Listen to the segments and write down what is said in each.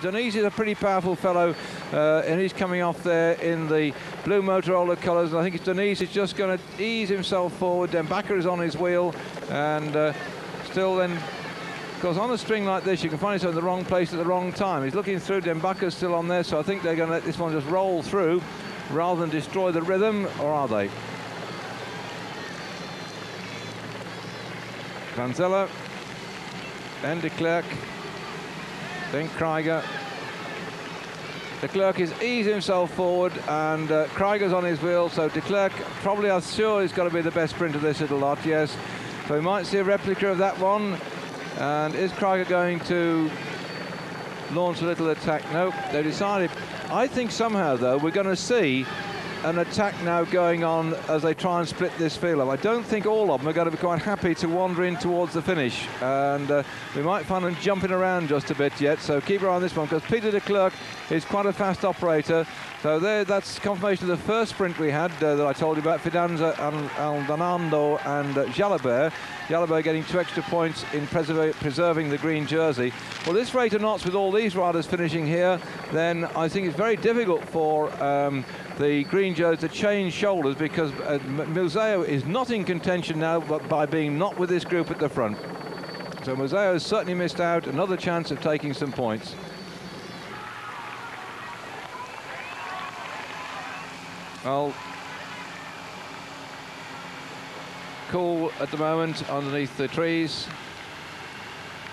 Denise is a pretty powerful fellow, and he's coming off there in the blue Motorola colours. And I think it's Denise is just going to ease himself forward. Den Bakker is on his wheel, and still then, because on a string like this, you can find yourself in the wrong place at the wrong time. He's looking through. Den Bakker's still on there, so I think they're going to let this one just roll through rather than destroy the rhythm, or are they? Vanzella, then de Klerk, then Kruijger. De Klerk is easing himself forward, and Kruijger's on his wheel, so de Klerk probably, I'm sure, he's got to be the best sprinter of this little lot, yes. So we might see a replica of that one. And is Kruijger going to launch a little attack? Nope, they decided. I think somehow, though, we're going to see an attack now going on as they try and split this field up. I don't think all of them are going to be quite happy to wander in towards the finish, and we might find them jumping around just a bit yet, so keep your eye on this one, because Peter de Klerk is quite a fast operator. So there, that's confirmation of the first sprint we had that I told you about, Fidanza, Aldonado and Jalabert. Jalabert getting 2 extra points in preserving the green jersey. Well, this rate of knots with all these riders finishing here, then I think it's very difficult for the green jersey to change shoulders, because Museo is not in contention now, but by being not with this group at the front. So Museo has certainly missed out, another chance of taking some points. Well, cool at the moment underneath the trees.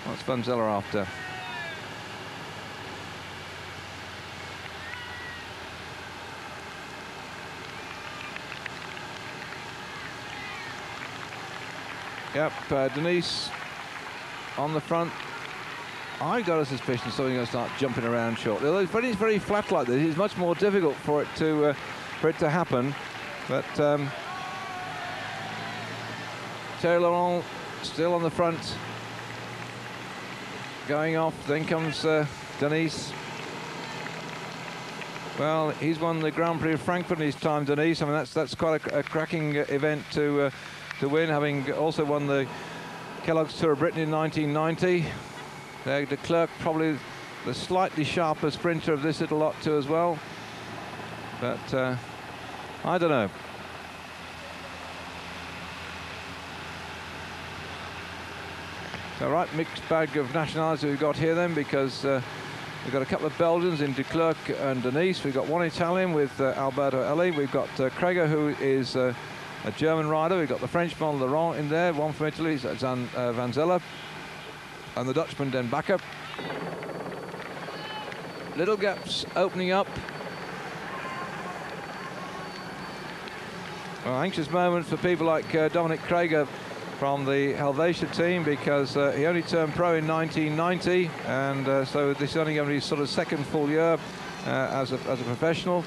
What's Vanzella after? Yep, Denise on the front. I got a suspicion something's going to start jumping around shortly. Although it's very flat like this, it's much more difficult for it to happen. But Thierry Laurent still on the front, going off. Then comes Denise. Well, he's won the Grand Prix of Frankfurt in his time, Denise. I mean, that's quite a cracking event to win, having also won the Kellogg's Tour of Britain in 1990. De Klerk probably the slightly sharper sprinter of this little lot too as well. But I don't know. So right, mixed bag of nationalities we've got here then, because we've got a couple of Belgians in de Klerk and Denise. We've got one Italian with Alberto Elli. We've got Kruijger, who is a German rider. We've got the Frenchman Laurent in there, one from Italy, Vanzella, and the Dutchman Den Bakker. Little gaps opening up. Well, anxious moment for people like Dominic Kruijger from the Helvetia team, because he only turned pro in 1990, and so this is only going to be his sort of second full year as a professional.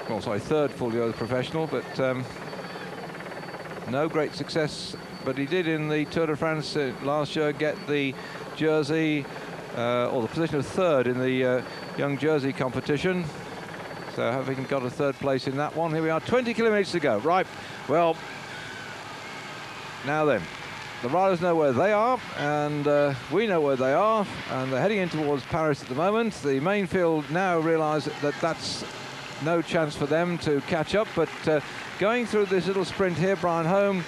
Well, sorry, third full year as a professional, but no great success. But he did in the Tour de France last year get the jersey, or the position of third in the young jersey competition. So having got a third place in that one, here we are, 20 kilometres to go. Right, well, now then, the riders know where they are, and we know where they are, and they're heading in towards Paris at the moment. The main field now realise that that's no chance for them to catch up, but going through this little sprint here, Brian Holm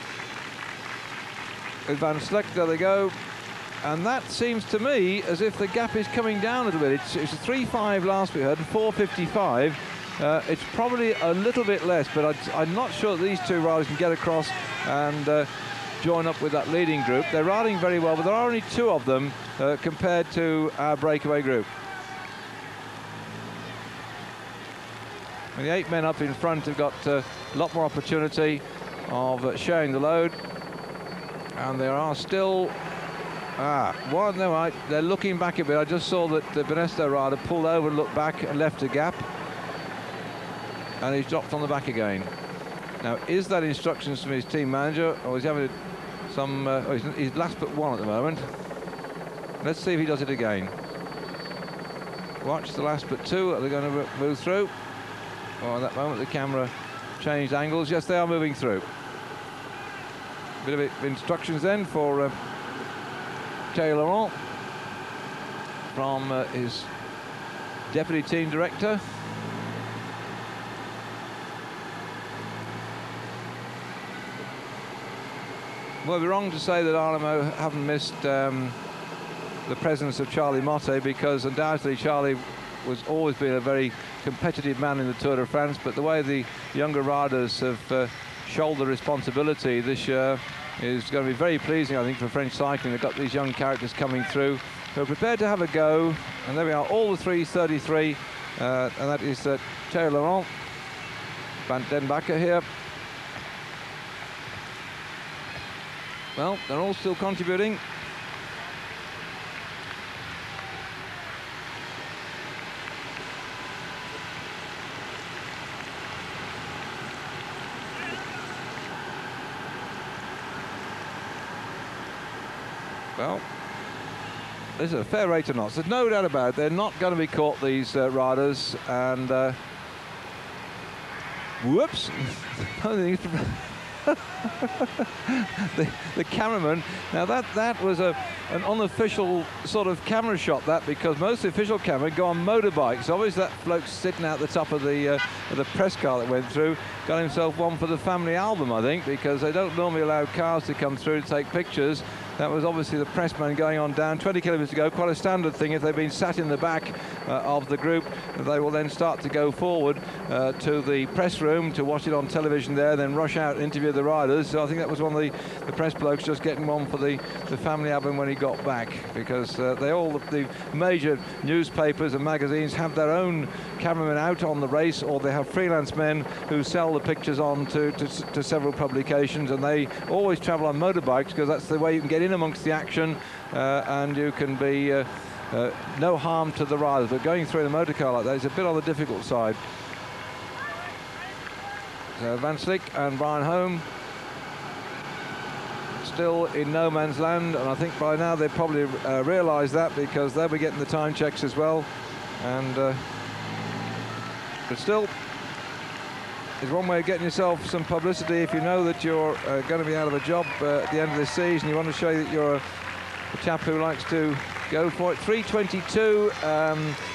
with Van Sleck, there they go. And that seems to me as if the gap is coming down a little bit. It's a 3.5 last we heard, 4.55. It's probably a little bit less, but I'm not sure that these two riders can get across and join up with that leading group. They're riding very well, but there are only 2 of them compared to our breakaway group. And the 8 men up in front have got a lot more opportunity of sharing the load. And there are still... one, no, right, they're looking back a bit. I just saw that the Benesto rider pulled over and looked back and left a gap. And he's dropped on the back again. Now, is that instructions from his team manager, or is he having some... he's last but 1 at the moment. Let's see if he does it again. Watch the last but 2. Are they going to move through? Oh, at that moment, the camera changed angles. Yes, they are moving through. Bit of instructions then for Thierry Laurent. from his deputy team director. Well, we're wrong to say that Arnamo haven't missed the presence of Charlie Motte, because undoubtedly Charlie was always been a very competitive man in the Tour de France, but the way the younger riders have shouldered responsibility this year is going to be very pleasing, I think, for French cycling. They've got these young characters coming through who are prepared to have a go, and there we are, all the 3:33, and that is Thierry Laurent, Van den Bakker here. Well, they're all still contributing. Well, this is a fair rate of knots. There's no doubt about it. They're not going to be caught, these riders. And whoops! the cameraman. Now that was an unofficial sort of camera shot, that, because most of the official camera go on motorbikes. Obviously that bloke's sitting out the top of the press car that went through got himself one for the family album, I think, because they don't normally allow cars to come through to take pictures. That was obviously the pressman going on down 20 kilometres to go. Quite a standard thing. If they've been sat in the back of the group, they will then start to go forward to the press room to watch it on television there, then rush out and interview the riders. So I think that was one of the press blokes just getting one for the family album when he got back, because the major newspapers and magazines have their own cameramen out on the race, or they have freelance men who sell the pictures on to several publications, and they always travel on motorbikes because that's the way you can get in amongst the action, and you can be no harm to the riders. But going through in a motor car like that is a bit on the difficult side. So Van Slick and Brian Holm still in no man's land, and I think by now they probably realise that, because they'll be getting the time checks as well. And but still, there's one way of getting yourself some publicity. If you know that you're going to be out of a job at the end of this season, you want to show that you're a chap who likes to go for it. 3:22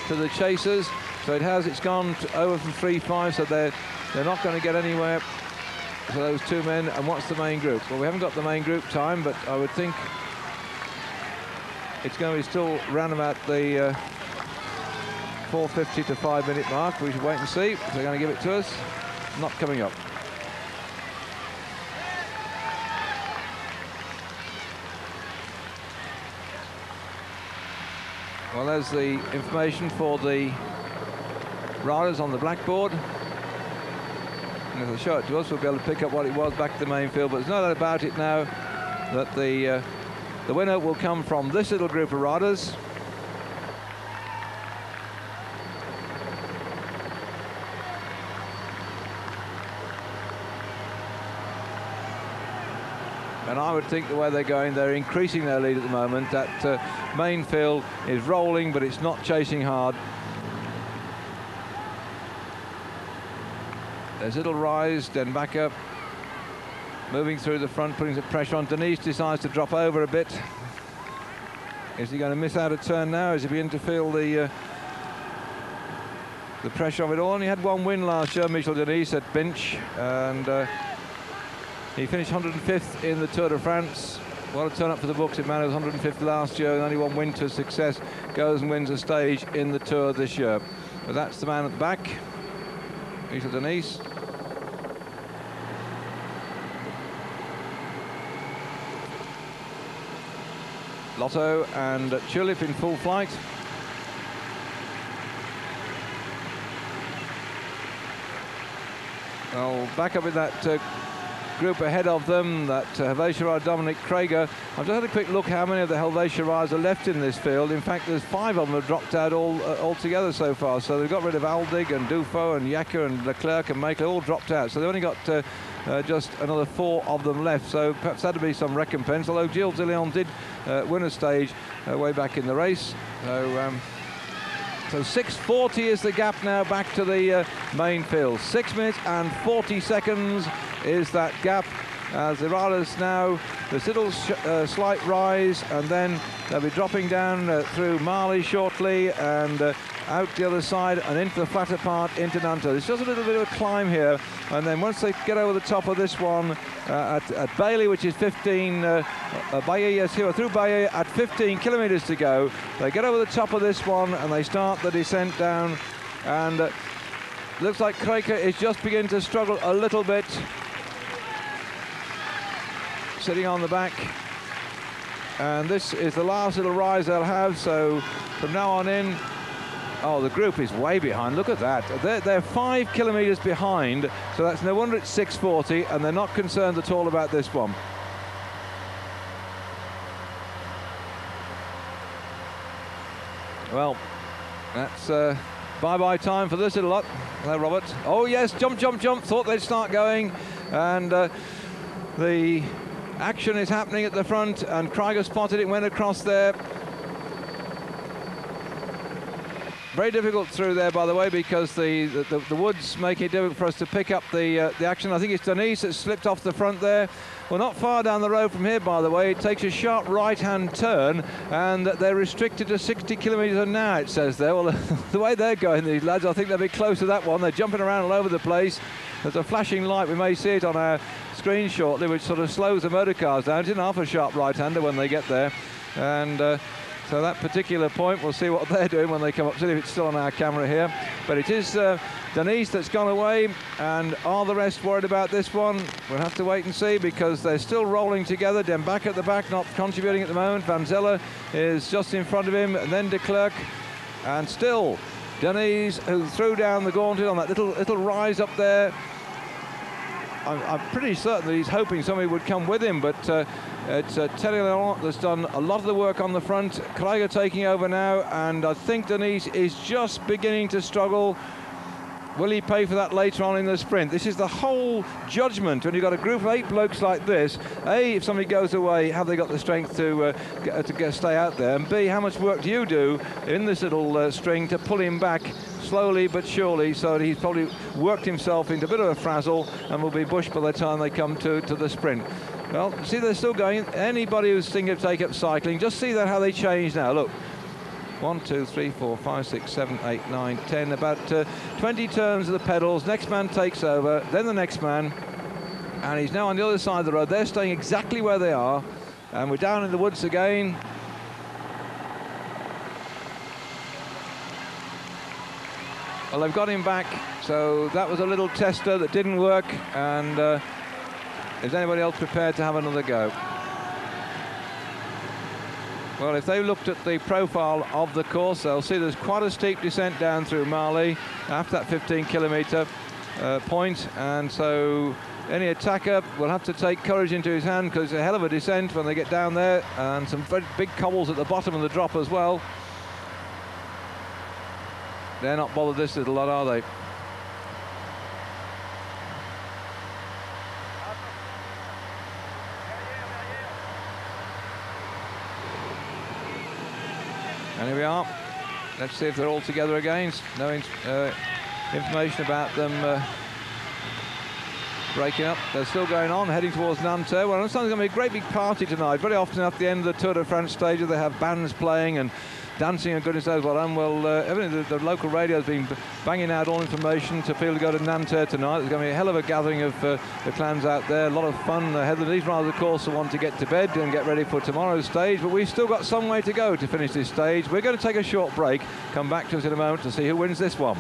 to the chasers, so it's gone over from 3:5, so they're not going to get anywhere for those two men. And what's the main group? Well, we haven't got the main group time, but I would think it's going to be still round about the 4:50 to 5 minute mark. We should wait and see if they're going to give it to us. Not coming up. Well, there's the information for the riders on the blackboard. And if they show it to us, we'll be able to pick up what it was back at the main field. But there's no doubt about it now that the winner will come from this little group of riders. And I would think the way they're going, they're increasing their lead at the moment. That main field is rolling, but it's not chasing hard. There's a little rise, then back up, moving through the front, putting some pressure on. Denise decides to drop over a bit. Is he going to miss out a turn now? Is he beginning to feel the pressure of it all? Only had one win last year, Michel Denise, at Binch, and he finished 105th in the Tour de France. What a turn up for the books. It man was 105th last year, and only one win to success. Goes and wins a stage in the Tour this year. But that's the man at the back, Michel Denise. Lotto and Tulip in full flight. Well, back up with that group ahead of them, that Helvetia rider Dominic Krager. I've just had a quick look how many of the Helvetia riders are left in this field. In fact, there's 5 of them have dropped out altogether so far. So they've got rid of Aldig and Dufaux and Yacker and Leclerc and Maker, all dropped out. So they've only got just another 4 of them left. So perhaps that'd be some recompense. Although Gilles de Leon did win a stage way back in the race. So 6:40 is the gap now back to the main field. 6 minutes and 40 seconds is that gap, as the riders now There's little slight rise, and then they'll be dropping down through Mali shortly, and out the other side and into the flatter part into Nanterre. It's just a little bit of a climb here, and then once they get over the top of this one at Bailey, which is 15, through Bailey at 15 kilometres to go, they get over the top of this one and they start the descent down, and looks like Kreuker is just beginning to struggle a little bit, sitting on the back. And this is the last little rise they'll have, so from now on in, oh, the group is way behind. Look at that. They're 5 kilometres behind, so that's no wonder it's 6:40, and they're not concerned at all about this one. Well, that's bye-bye time for this little lot. Hello, Robert. Oh, yes, jump, jump, jump. Thought they'd start going, and the action is happening at the front, and Kreuger spotted it, went across there. Very difficult through there, by the way, because the woods make it difficult for us to pick up the action. I think it's Denise that slipped off the front there. Well, not far down the road from here, by the way. It takes a sharp right-hand turn, and they're restricted to 60 kilometres an hour, it says there. Well, the way they're going, these lads, I think they'll be close to that one. They're jumping around all over the place. There's a flashing light. We may see it on our screen shortly, which sort of slows the motor cars down. It's in half a sharp right-hander when they get there. And so that particular point, we'll see what they're doing when they come up. See if it's still on our camera here. But it is Denise that's gone away. And are the rest worried about this one? We'll have to wait and see, because they're still rolling together. Den back at the back, not contributing at the moment. Van Zelle is just in front of him. And then de Klerk. And still Denise, who threw down the gauntlet on that little rise up there. I'm pretty certain that he's hoping somebody would come with him, but it's Tellion that's done a lot of the work on the front. Kreuger taking over now, and I think Denise is just beginning to struggle. Will he pay for that later on in the sprint? This is the whole judgment when you've got a group of 8 blokes like this. A, if somebody goes away, have they got the strength to stay out there? And B, how much work do you do in this little string to pull him back slowly but surely, so that he's probably worked himself into a bit of a frazzle and will be bushed by the time they come to the sprint. Well, see, they're still going. Anybody who's thinking of take up cycling, just see that how they change now. Look. 1, 2, 3, 4, 5, 6, 7, 8, 9, 10, about 20 turns of the pedals. Next man takes over, then the next man, and he's now on the other side of the road. They're staying exactly where they are, and we're down in the woods again. Well, they've got him back, so that was a little tester that didn't work, and is anybody else prepared to have another go? Well, if they looked at the profile of the course, they'll see there's quite a steep descent down through Mali after that 15-kilometre point, and so any attacker will have to take courage into his hand, because it's a hell of a descent when they get down there, and some very big cobbles at the bottom of the drop as well. They're not bothered this little lot, are they? And here we are. Let's see if they're all together again. No information about them breaking up. They're still going on, heading towards Nanterre. Well, I understand there's going to be a great big party tonight. Very often at the end of the Tour de France stage, they have bands playing and dancing and goodness knows what. And well, evidently the local radio has been banging out all information to people to go to Nanterre tonight. There's going to be a hell of a gathering of the clans out there. A lot of fun. These riders, of course, will want to get to bed and get ready for tomorrow's stage, but we've still got some way to go to finish this stage. We're going to take a short break, come back to us in a moment to see who wins this one.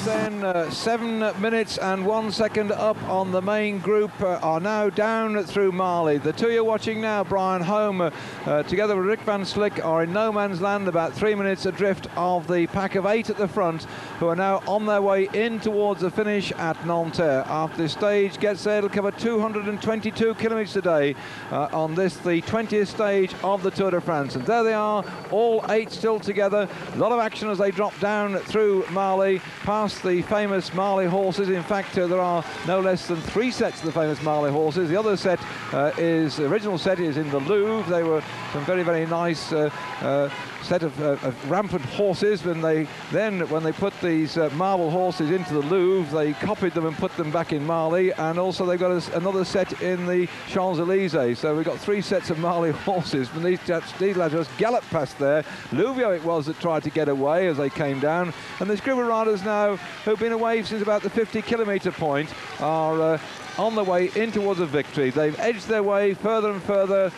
Then 7 minutes and 1 second up on the main group are now down through Mali. The two you're watching now, Brian Home, together with Rick Van Slick, are in no man's land, about 3 minutes adrift of the pack of 8 at the front, who are now on their way in towards the finish at Nanterre. After this stage gets there, it'll cover 222 kilometres a day on this, the 20th stage of the Tour de France. And there they are, all 8 still together. A lot of action as they drop down through Mali, past past the famous Marley horses. In fact, there are no less than 3 sets of the famous Marley horses. The other set the original set is in the Louvre. They were some very, very nice set of rampant horses. When they put these marble horses into the Louvre, they copied them and put them back in Marley, and also they've got another set in the Champs-Elysees. So we've got 3 sets of Marley horses, and these lads just galloped past there. Louvio it was that tried to get away as they came down, and this group of riders now who've been away since about the 50-kilometre point are on the way in towards a victory. They've edged their way further and further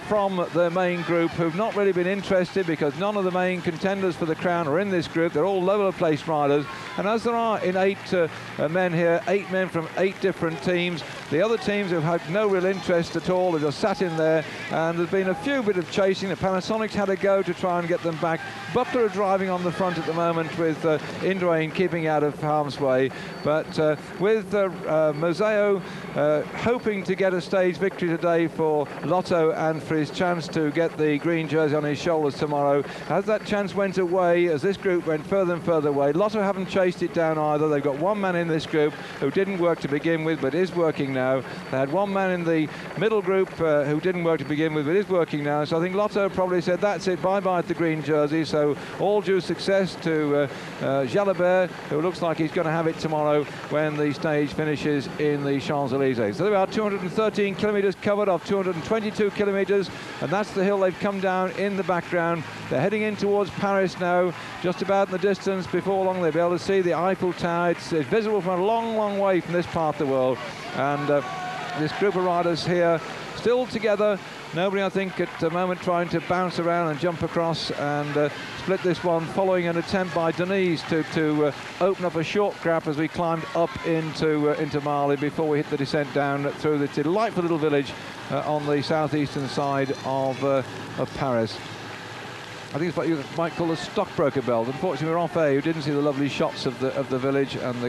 from their main group, who've not really been interested because none of the main contenders for the crown are in this group. They're all lower place riders, and as there are in 8 men here, 8 men from 8 different teams, the other teams have had no real interest at all. They've just sat in there, and there's been a few bit of chasing. The Panasonics had a go to try and get them back. Butler are driving on the front at the moment, with Indurain keeping out of harm's way, but with Moseo hoping to get a stage victory today for Lotto and for his chance to get the green jersey on his shoulders tomorrow. As that chance went away, as this group went further and further away, Lotto haven't chased it down either. They've got 1 man in this group who didn't work to begin with but is working now. They had 1 man in the middle group who didn't work to begin with but is working now. So I think Lotto probably said that's it, bye-bye to the green jersey. So all due success to Jalabert, who looks like he's going to have it tomorrow when the stage finishes in the Champs-Elysees. So there are 213 kilometres covered of 222 kilometres, and that's the hill they've come down in the background. They're heading in towards Paris now, just about in the distance. Before long they'll be able to see the Eiffel Tower. It's visible from a long, long way from this part of the world, and this group of riders here still together. Nobody, I think, at the moment trying to bounce around and jump across and split this one, following an attempt by Denise to open up a short gap as we climbed up into Marley before we hit the descent down through the delightful little village on the southeastern side of Paris. I think it's what you might call a stockbroker belt. Unfortunately, we're off air. You didn't see the lovely shots of the village and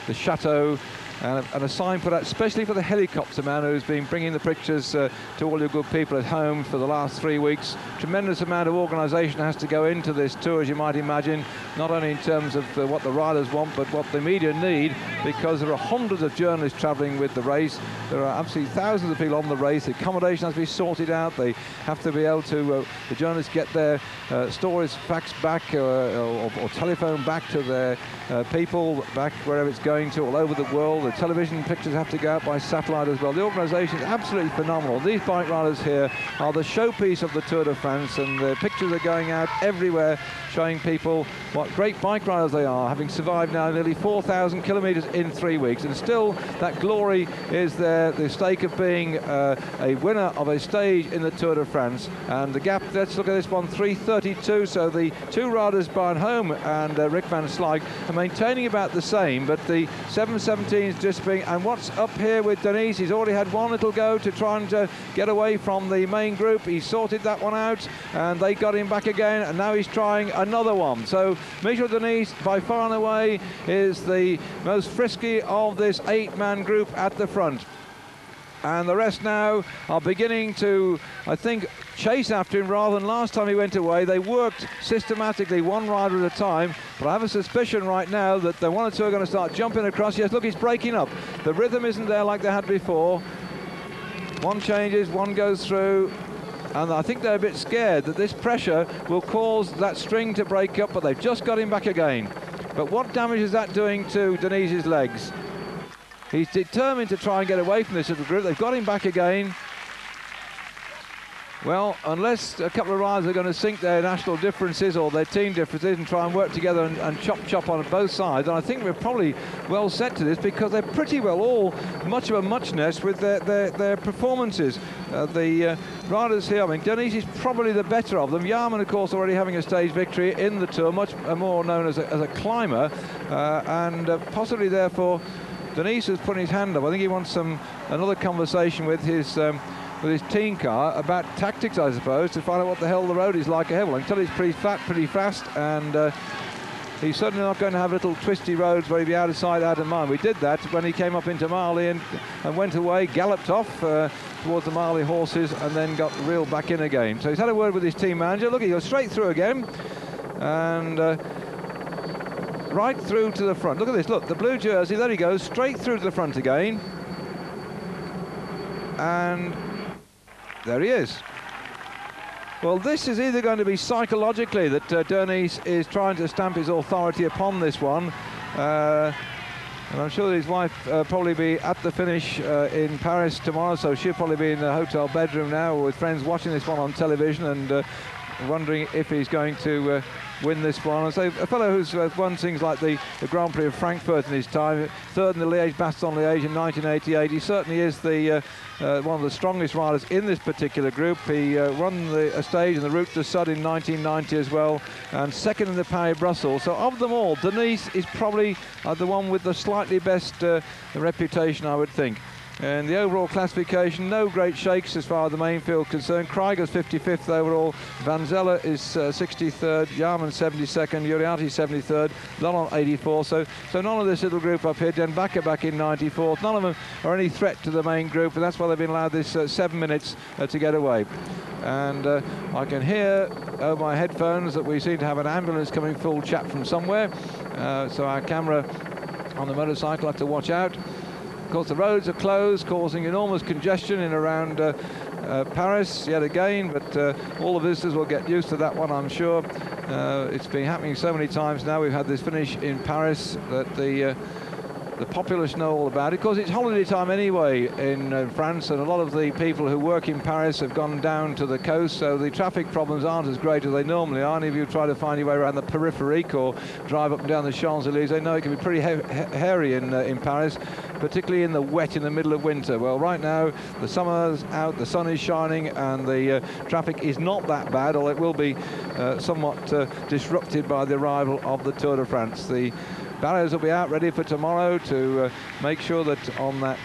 the chateau. And a sign put out especially for the helicopter man who's been bringing the pictures to all your good people at home for the last 3 weeks. Tremendous amount of organisation has to go into this tour, as you might imagine, not only in terms of what the riders want, but what the media need, because there are hundreds of journalists travelling with the race. There are absolutely thousands of people on the race. The accommodation has to be sorted out. They have to be able to, the journalists get their stories faxed back or telephone back to their people back wherever it's going to all over the world. The television pictures have to go out by satellite as well. The organisation is absolutely phenomenal. These bike riders here are the showpiece of the Tour de France, and the pictures are going out everywhere, showing people what great bike riders they are, having survived now nearly 4,000 kilometres in 3 weeks. And still, that glory is there, the stake of being a winner of a stage in the Tour de France. And the gap, let's look at this one, 3:32. So the 2 riders, Brian Holm and Rick van Slyke, are maintaining about the same, but the 7:17 just being, and what's up here with Denise, he's already had 1 little go to try and get away from the main group. He sorted that one out and they got him back again, and now he's trying another one. So Michel Denise, by far and away, is the most frisky of this 8-man group at the front. And the rest now are beginning to, I think, chase after him rather than last time he went away. They worked systematically, 1 rider at a time, but I have a suspicion right now that the 1 or 2 are going to start jumping across. Yes, look, he's breaking up. The rhythm isn't there like they had before. 1 changes, 1 goes through, and I think they're a bit scared that this pressure will cause that string to break up, but they've just got him back again. But what damage is that doing to Denise's legs? He's determined to try and get away from this little group. They've got him back again. Well, unless a couple of riders are going to sink their national differences or their team differences and try and work together and chop on both sides, and I think we're probably well set to this, because they're pretty well all much of a muchness with their performances. The riders here, I mean, Denise is probably the better of them. Yarman, of course, already having a stage victory in the Tour, much more known as a climber, and possibly therefore Denise has put his hand up. I think he wants another conversation with his team car about tactics, I suppose, to find out what the hell the road is like ahead. Well, I can tell it's pretty flat, pretty fast, and he's certainly not going to have little twisty roads where he'd be out of sight, out of mind. We did that when he came up into Marley and went away, galloped off towards the Marley horses, and then got reeled back in again. So he's had a word with his team manager. Look, he goes straight through again, and right through to the front. Look at this, look, the blue jersey, there he goes, straight through to the front again. And there he is. Well, this is either going to be psychologically that Derniz is trying to stamp his authority upon this one. And I'm sure his wife probably be at the finish in Paris tomorrow, so she'll probably be in the hotel bedroom now with friends watching this one on television and wondering if he's going to win this one. And so a fellow who's won things like the Grand Prix of Frankfurt in his time, third in the Liège-Bastogne-Liège in 1988, he certainly is the one of the strongest riders in this particular group. He won a stage in the Route du Sud in 1990 as well, and second in the Paris-Brussels. So of them all, Derniz is probably the one with the slightly best reputation, I would think. And the overall classification, no great shakes as far as the main field concerned. Krieger's 55th overall, Van Zelle is 63rd, Jarman 72nd, Uriarte 73rd, Lallon 84th. So none of this little group up here, Den Bakker back in 94th. None of them are any threat to the main group, and that's why they've been allowed this 7 minutes to get away. And I can hear over my headphones that we seem to have an ambulance coming full chap from somewhere. So our camera on the motorcycle have to watch out. Of course, the roads are closed, causing enormous congestion in around Paris yet again, but all the visitors will get used to that one, I'm sure. It's been happening so many times now. We've had this finish in Paris that the populace know all about it. Of course, it's holiday time anyway in France, and a lot of the people who work in Paris have gone down to the coast, so the traffic problems aren't as great as they normally are. Any of you try to find your way around the Périphérique or drive up and down the Champs-Élysées know it can be pretty hairy in Paris, particularly in the wet in the middle of winter. Well, right now, the summer's out, the sun is shining, and the traffic is not that bad, although it will be somewhat disrupted by the arrival of the Tour de France. The barriers will be out ready for tomorrow to make sure that on that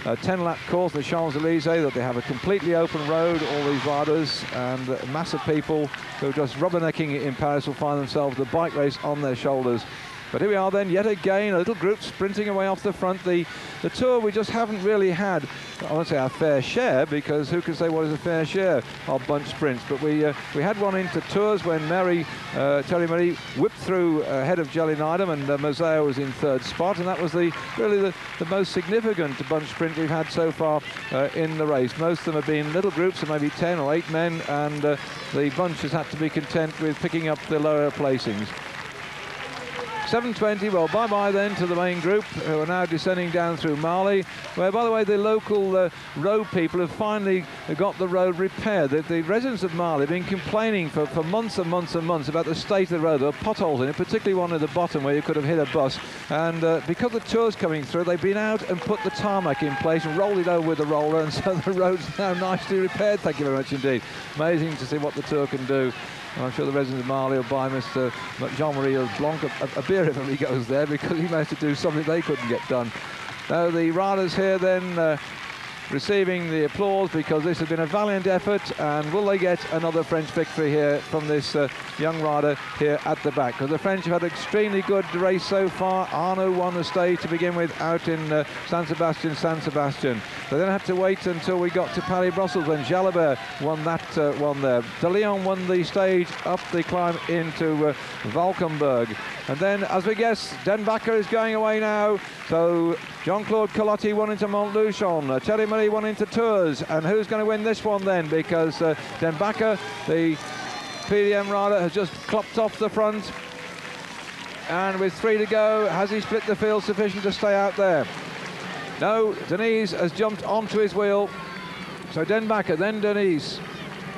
10-lap course, the Champs-Élysées, that they have a completely open road, all these riders, and a mass of people who are just rubbernecking in Paris will find themselves the bike race on their shoulders. But here we are then, yet again, a little group sprinting away off the front. The Tour, we just haven't really had, I won't say our fair share, because who can say what is a fair share of bunch sprints, but we had one into Tours when Terry Marie whipped through ahead of Jelly Nydam, and Moseo was in third spot, and that was really the most significant bunch sprint we've had so far in the race. Most of them have been little groups of maybe 10 or 8 men, and the bunch has had to be content with picking up the lower placings. 7:20, well, bye-bye then to the main group, who are now descending down through Mali, where, by the way, the local road people have finally got the road repaired. The residents of Mali have been complaining for months and months and months about the state of the road. There are potholes in it, particularly one at the bottom where you could have hit a bus. And because the Tour's coming through, they've been out and put the tarmac in place and rolled it over with a roller, and so the road's now nicely repaired. Thank you very much indeed. Amazing to see what the Tour can do. And I'm sure the residents of Mali will buy Mr. Jean-Marie Blanc a beer if he goes there, because he managed to do something they couldn't get done. Now the riders here then receiving the applause, because this has been a valiant effort, and will they get another French victory here from this young rider here at the back? Because the French have had an extremely good race so far. Arnaud won the stage to begin with out in San Sebastian. They then had to wait until we got to Paris-Brussels when Jalabert won that one there. De Leon won the stage up the climb into Valkenburg. And then, as we guess, Den Bakker is going away now. So Jean-Claude Colotti won into Montluchon. Thierry Marie won into Tours. And who's going to win this one then? Because Den Bakker, the PDM rider, has just clopped off the front. And with 3 to go, has he split the field sufficient to stay out there? No, Derniz has jumped onto his wheel. So Den Bakker, then Derniz.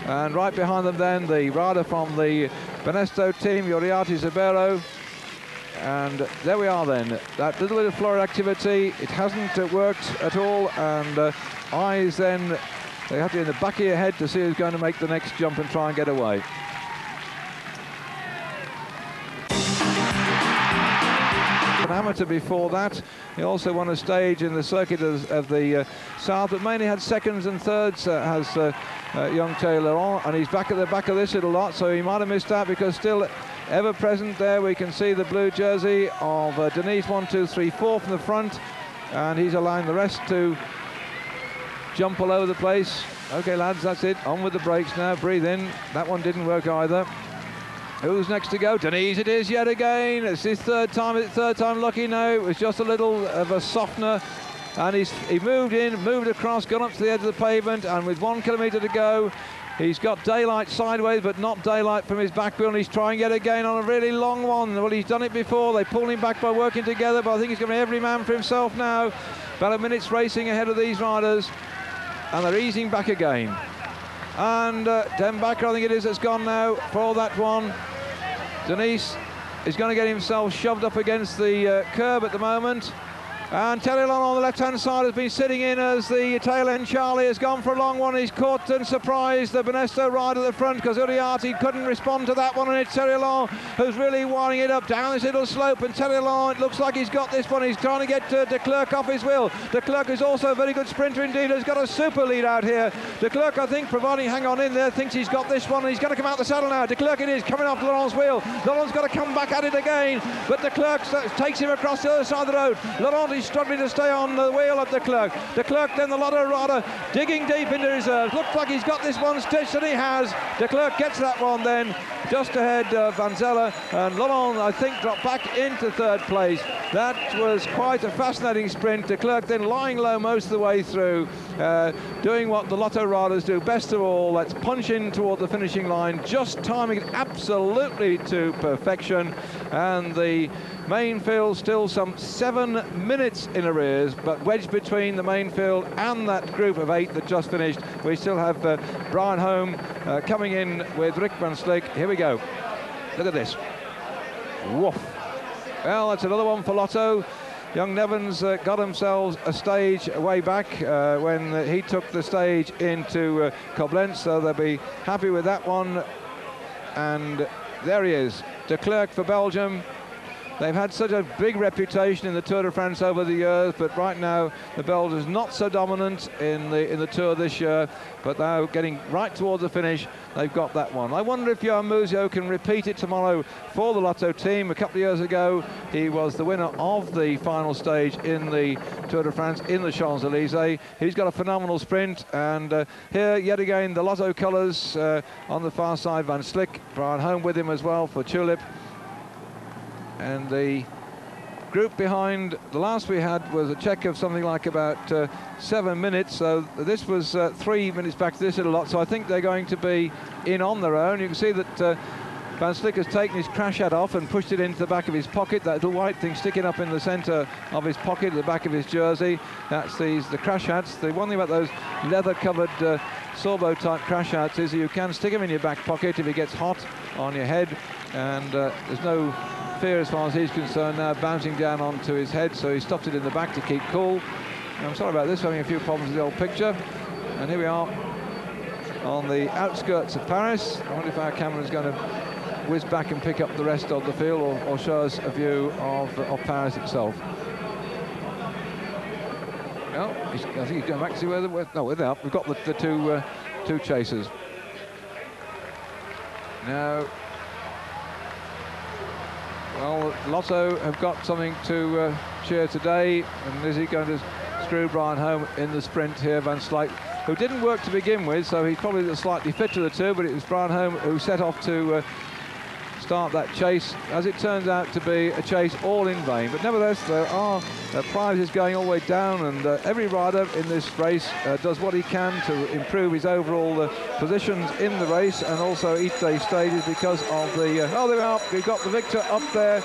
And right behind them then, the rider from the Benesto team, Uriarte Zubero. And there we are then, that little bit of florid activity, it hasn't worked at all, and eyes then, they have to be in the back of your head to see who's going to make the next jump and try and get away. An amateur before that, he also won a stage in the circuit of the South, but mainly had seconds and thirds, has young Taylor on, and he's back at the back of this little lot, so he might have missed out, because still ever present there we can see the blue jersey of Derniz, 1, 2, 3, 4 from the front, and he's allowing the rest to jump all over the place. Okay lads, that's it, on with the brakes now, breathe in. That one didn't work either. Who's next to go? Denise it is yet again. It's his third time lucky now. It was just a little of a softener. And he moved in, moved across, gone up to the edge of the pavement, and with 1 kilometre to go, he's got daylight sideways, but not daylight from his back wheel, and he's trying yet again on a really long one. Well, he's done it before. They pulled him back by working together, but I think he's going to be every man for himself now. About a minute's racing ahead of these riders, and they're easing back again. And Den Bakker, I think it is, that's gone now for that one. Denise is going to get himself shoved up against the curb at the moment. And Terry Long on the left-hand side has been sitting in as the tail end. Charlie has gone for a long one. He's caught and surprised the Benesto ride at the front because Uriarte couldn't respond to that one, and it's Terry Long who's really winding it up down this little slope. And Terry Long, it looks like he's got this one. He's trying to get De Klerk off his wheel. De Klerk is also a very good sprinter indeed. Has got a super lead out here. De Klerk, I think, providing hang on in there, thinks he's got this one, and he's going to come out the saddle now. De Klerk it is, coming off Laurent's wheel. Laurent's got to come back at it again, but De Klerk takes him across the other side of the road. Laurent is struggling to stay on the wheel of De Klerk. De Klerk then the Lotto rider digging deep into reserves. Looks like he's got this one stitched, and he has. De Klerk gets that one then just ahead of Van Zelle, and Laurent, I think, dropped back into third place. That was quite a fascinating sprint. De Klerk then lying low most of the way through, doing what the Lotto riders do best of all. Let's punch in toward the finishing line, just timing it absolutely to perfection. And the main field still some 7 minutes in arrears, but wedged between the main field and that group of 8 that just finished. We still have Brian Home coming in with Rick van Slik. Here we go. Look at this. Woof. Well, that's another one for Lotto. Young Nevins got themselves a stage way back when he took the stage into Koblenz, so they'll be happy with that one. And there he is, De Klerk for Belgium. They've had such a big reputation in the Tour de France over the years, but right now the Belgians not so dominant in the Tour this year, but now getting right towards the finish, they've got that one. I wonder if Johan Museeuw can repeat it tomorrow for the Lotto team. A couple of years ago, he was the winner of the final stage in the Tour de France in the Champs-Élysées. He's got a phenomenal sprint, and here yet again the Lotto colours on the far side. Van Slik, Brian Home with him as well for Tulip. And the group behind, the last we had was a check of something like about 7 minutes, so this was 3 minutes back to this little lot, so I think they're going to be in on their own. You can see that Van Slik has taken his crash hat off and pushed it into the back of his pocket, that little white thing sticking up in the centre of his pocket at the back of his jersey. That's the crash hats. The one thing about those leather-covered Sorbo type crash hats is that you can stick them in your back pocket if it gets hot on your head, and there's no fear as far as he's concerned now, bouncing down onto his head, so he stopped it in the back to keep cool. I'm sorry about this, having a few problems with the old picture. And here we are on the outskirts of Paris. I wonder if our camera is going to whiz back and pick up the rest of the field, or show us a view of Paris itself. Well, I think he's going back to see where they're up. We've got the two chasers. Now, well, Lotto have got something to cheer today, and is he going to screw Brian Home in the sprint here? Van Slijk, who didn't work to begin with, so he's probably slightly fit to the two, but it was Brian Home who set off to start that chase, as it turns out to be a chase all in vain. But nevertheless, there are prizes going all the way down, and every rider in this race does what he can to improve his overall positions in the race, and also each day stages, because of the oh, there we are, we've got the victor up there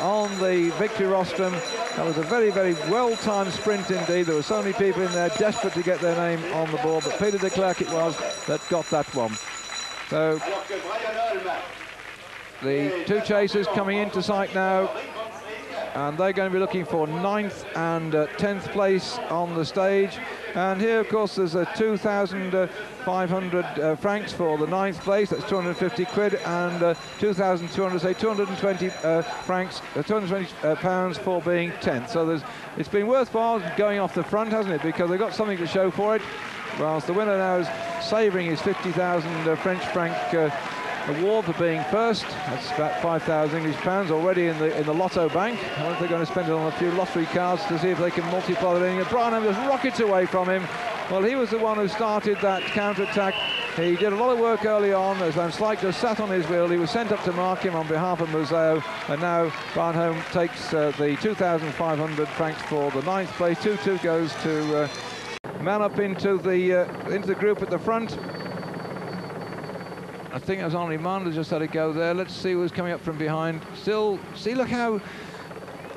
on the victory rostrum. That was a very, very well-timed sprint indeed. There were so many people in there desperate to get their name on the board, but Peter de Klerk it was that got that one. So the two chasers coming into sight now, and they're going to be looking for 9th and 10th place on the stage. And here, of course, there's a 2,500 francs for the 9th place. That's 250 quid, and 2,200, say 220 francs, 220 pounds for being 10th. So it's been worthwhile going off the front, hasn't it? Because they've got something to show for it. Whilst the winner now is savouring his 50,000 French franc award for being first. That's about 5,000 English pounds already in the Lotto bank. I wonder if they're going to spend it on a few lottery cards to see if they can multiply that in. Brian just rockets away from him. Well, he was the one who started that counter-attack He did a lot of work early on as Van Slyke just sat on his wheel. He was sent up to mark him on behalf of Museo, and now Barnholm takes the 2,500 francs for the 9th place. 2-2 goes to man up into the group at the front. I think it was Henri Manders just had to go there. Let's see who's coming up from behind. Still, see, look how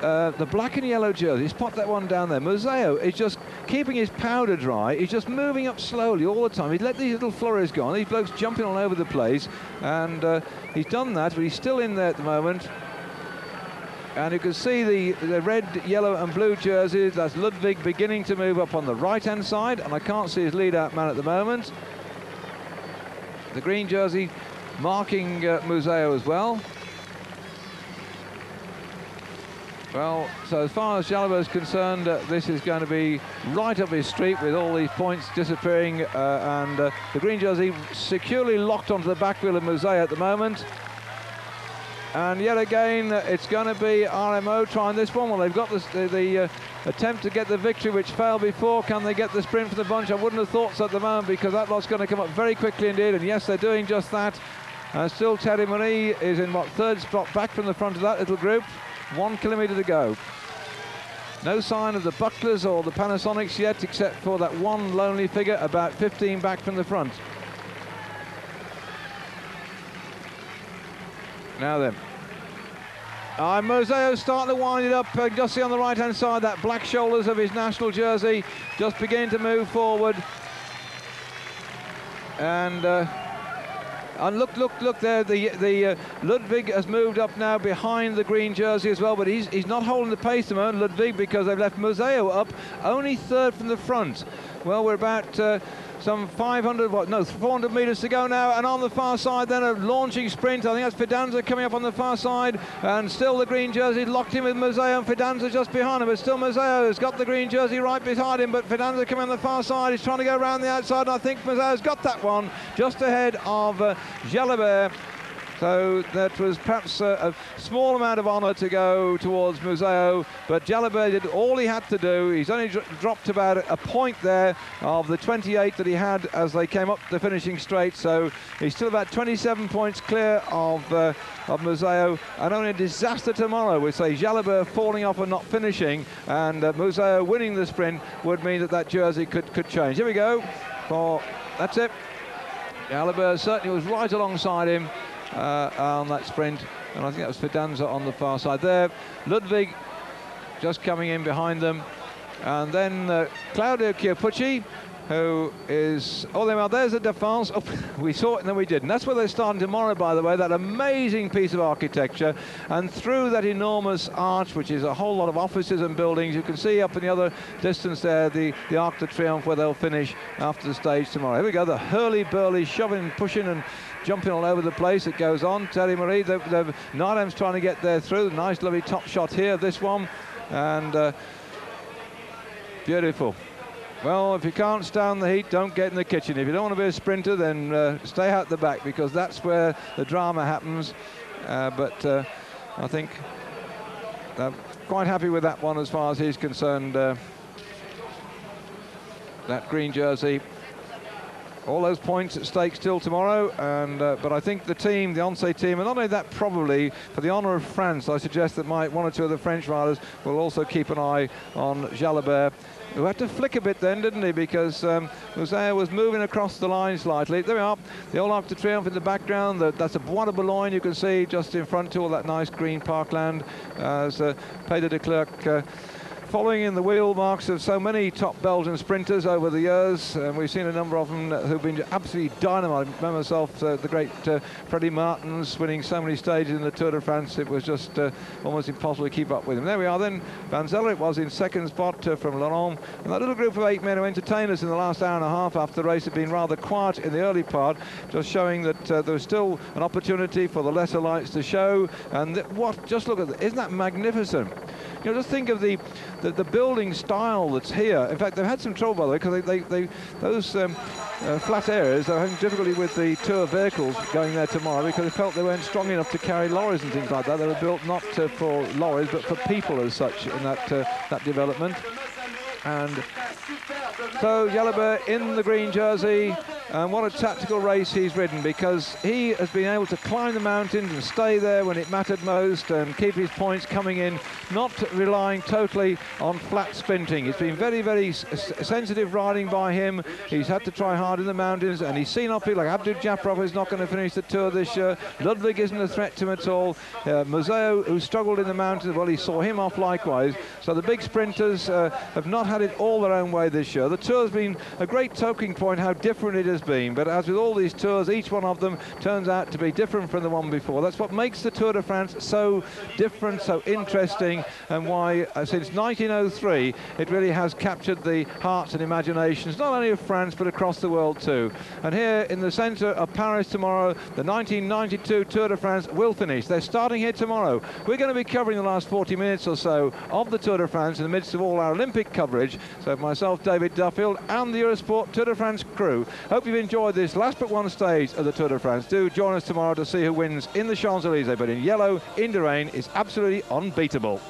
the black and yellow jersey, he's popped that one down there. Museo is just keeping his powder dry. He's just moving up slowly all the time. He'd let these little flurries go on. These blokes jumping all over the place. And he's done that, but he's still in there at the moment. And you can see the red, yellow and blue jerseys. That's Ludwig beginning to move up on the right-hand side. And I can't see his lead-out man at the moment. The green jersey marking Museo as well. Well, so as far as Jalabert is concerned, this is going to be right up his street with all these points disappearing, and the green jersey securely locked onto the back wheel of Museo at the moment. And yet again, it's going to be RMO trying this one. Well, they've got the attempt to get the victory, which failed before. Can they get the sprint from the bunch? I wouldn't have thought so at the moment, because that lot's going to come up very quickly indeed. And yes, they're doing just that. Still, Thierry Marie is in, what, 3rd spot back from the front of that little group. 1 kilometre to go. No sign of the Bucklers or the Panasonics yet, except for that one lonely figure about 15 back from the front. Now then, Museo starting to wind it up. Just see on the right-hand side that black shoulders of his national jersey just beginning to move forward. And look there, the Ludwig has moved up now behind the green jersey as well, but he's not holding the pace at the moment, Ludwig, because they've left Museo up, only 3rd from the front. Well, we're about some 400 metres to go now, and on the far side then a launching sprint. I think that's Fidanza coming up on the far side, and still the green jersey locked in with Museo, and Fidanza just behind him, but still Museo has got the green jersey right behind him, but Fidanza coming on the far side. He's trying to go around the outside, and I think Museo's got that one just ahead of Jalabert. So that was perhaps a small amount of honour to go towards Museo, but Jalabert did all he had to do. He's only dropped about a point there of the 28 that he had as they came up the finishing straight, so he's still about 27 points clear of Museo, and only a disaster tomorrow would say Jalabert falling off and not finishing, and Museo winning the sprint would mean that jersey could change. Here we go. That's it. Jalabert certainly was right alongside him on that sprint, and I think that was Fidanza on the far side there. Ludwig just coming in behind them, and then Claudio Chiappucci, who is, there's a defense. Oh, we saw it and then we didn't. That's where they're starting tomorrow, by the way, that amazing piece of architecture, and through that enormous arch, which is a whole lot of offices and buildings. You can see up in the other distance there the Arc de Triomphe, where they'll finish after the stage tomorrow. Here we go, the hurly-burly, shoving, pushing and jumping all over the place. It goes on. Thierry Marie, Nardem's trying to get there through. Nice, lovely top shot here, this one, and beautiful. Well, if you can't stand the heat, don't get in the kitchen. If you don't want to be a sprinter, then stay out the back, because that's where the drama happens. But I think I'm quite happy with that one as far as he's concerned. That green jersey. All those points at stake still tomorrow, and but I think the team, the ONCE team, and not only that, probably for the honour of France, I suggest that one or two of the French riders will also keep an eye on Jalabert, who had to flick a bit then, didn't he, because Museo was moving across the line slightly. There we are, the old Arc de Triomphe in the background. That's a Bois de Boulogne you can see just in front to all that nice green parkland. As Peter de Klerk following in the wheel marks of so many top Belgian sprinters over the years, and we've seen a number of them who've been absolutely dynamite. I remember myself, the great Freddie Martins winning so many stages in the Tour de France, it was just almost impossible to keep up with him. There we are then, Van Zeller, it was in 2nd spot from Laurent, and that little group of 8 men who entertained us in the last hour and a half after the race had been rather quiet in the early part, just showing that there was still an opportunity for the lesser lights to show. And just look at that, isn't that magnificent? You know, just think of the building style that's here. In fact, they've had some trouble, by the way, because those flat areas are having difficulty with the tour vehicles going there tomorrow, because they felt they weren't strong enough to carry lorries and things like that. They were built not for lorries, but for people as such in that development. And so Jalabert in the green jersey, And what a tactical race he's ridden, because he has been able to climb the mountains and stay there when it mattered most and keep his points coming in, not relying totally on flat sprinting. It's been very, very sensitive riding by him. He's had to try hard in the mountains, and he's seen off people like Abdul Japarov, who's not going to finish the Tour this year. Ludwig isn't a threat to him at all. Museo, who struggled in the mountains, well, he saw him off likewise. So the big sprinters have not had it all their own way this year. The Tour's been a great talking point how different it has been, but as with all these tours, each one of them turns out to be different from the one before. That's what makes the Tour de France so different, so interesting, and why since 1903 it really has captured the hearts and imaginations not only of France but across the world too. And here in the centre of Paris tomorrow, the 1992 Tour de France will finish. They're starting here tomorrow. We're going to be covering the last 40 minutes or so of the Tour de France in the midst of all our Olympic coverage. So myself, David Duffield, and the Eurosport Tour de France crew, hope you've enjoyed this last but one stage of the Tour de France. Do join us tomorrow to see who wins in the Champs-Élysées, but in yellow, Indurain is absolutely unbeatable.